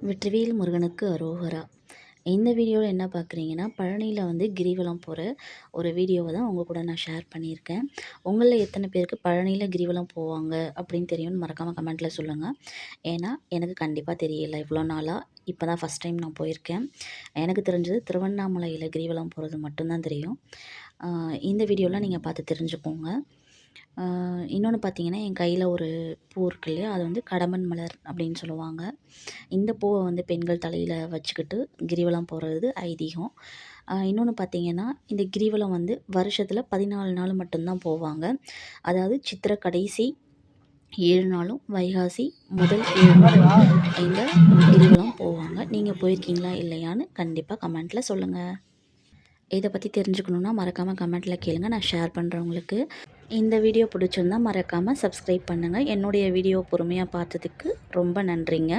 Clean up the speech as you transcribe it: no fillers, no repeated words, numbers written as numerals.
வெற்றிவேல் முருகனுக்கு அரோகரா. இந்த வீடியோவில் என்ன பார்க்குறீங்கன்னா, பழனியில் வந்து கிரிவலம் போகிற ஒரு வீடியோவை தான் உங்கள் கூட நான் ஷேர் பண்ணியிருக்கேன். உங்களில் எத்தனை பேருக்கு பழனியில் கிரிவலம் போவாங்க அப்படின்னு தெரியும்னு மறக்காமல் கமெண்ட்டில் சொல்லுங்கள். ஏன்னா எனக்கு கண்டிப்பாக தெரியல இவ்வளோ நாளாக. இப்போ தான் ஃபஸ்ட் டைம் நான் போயிருக்கேன். எனக்கு தெரிஞ்சது திருவண்ணாமலையில் கிரிவலம் போகிறது மட்டும்தான் தெரியும். இந்த வீடியோலாம் நீங்கள் பார்த்து தெரிஞ்சுக்கோங்க. இன்னொன்று பார்த்தீங்கன்னா, என் கையில் ஒரு பூ இருக்கு இல்லையா, அது வந்து கடம்பன் மலர் அப்படின்னு சொல்லுவாங்க. இந்த பூவை வந்து பெண்கள் தலையில் வச்சுக்கிட்டு கிரிவலம் போகிறது ஐதீகம். இன்னொன்று பார்த்தீங்கன்னா, இந்த கிரிவலம் வந்து வருஷத்தில் 14 நாள் மட்டும்தான் போவாங்க. அதாவது சித்திரை கடைசி 7 நாளும், வைகாசி முதல் 7 நாளும் இந்த கிரிவலம் போவாங்க. நீங்கள் போயிருக்கீங்களா இல்லையான்னு கண்டிப்பாக கமெண்ட்டில் சொல்லுங்கள். இதை பற்றி தெரிஞ்சுக்கணுன்னா மறக்காமல் கமெண்ட்டில் கேளுங்க, நான் ஷேர் பண்ணுறவங்களுக்கு. இந்த வீடியோ பிடிச்சிருந்தால் மறக்காமல் சப்ஸ்கிரைப் பண்ணுங்கள். என்னுடைய வீடியோ பொறுமையாக பார்த்ததுக்கு ரொம்ப நன்றிங்க.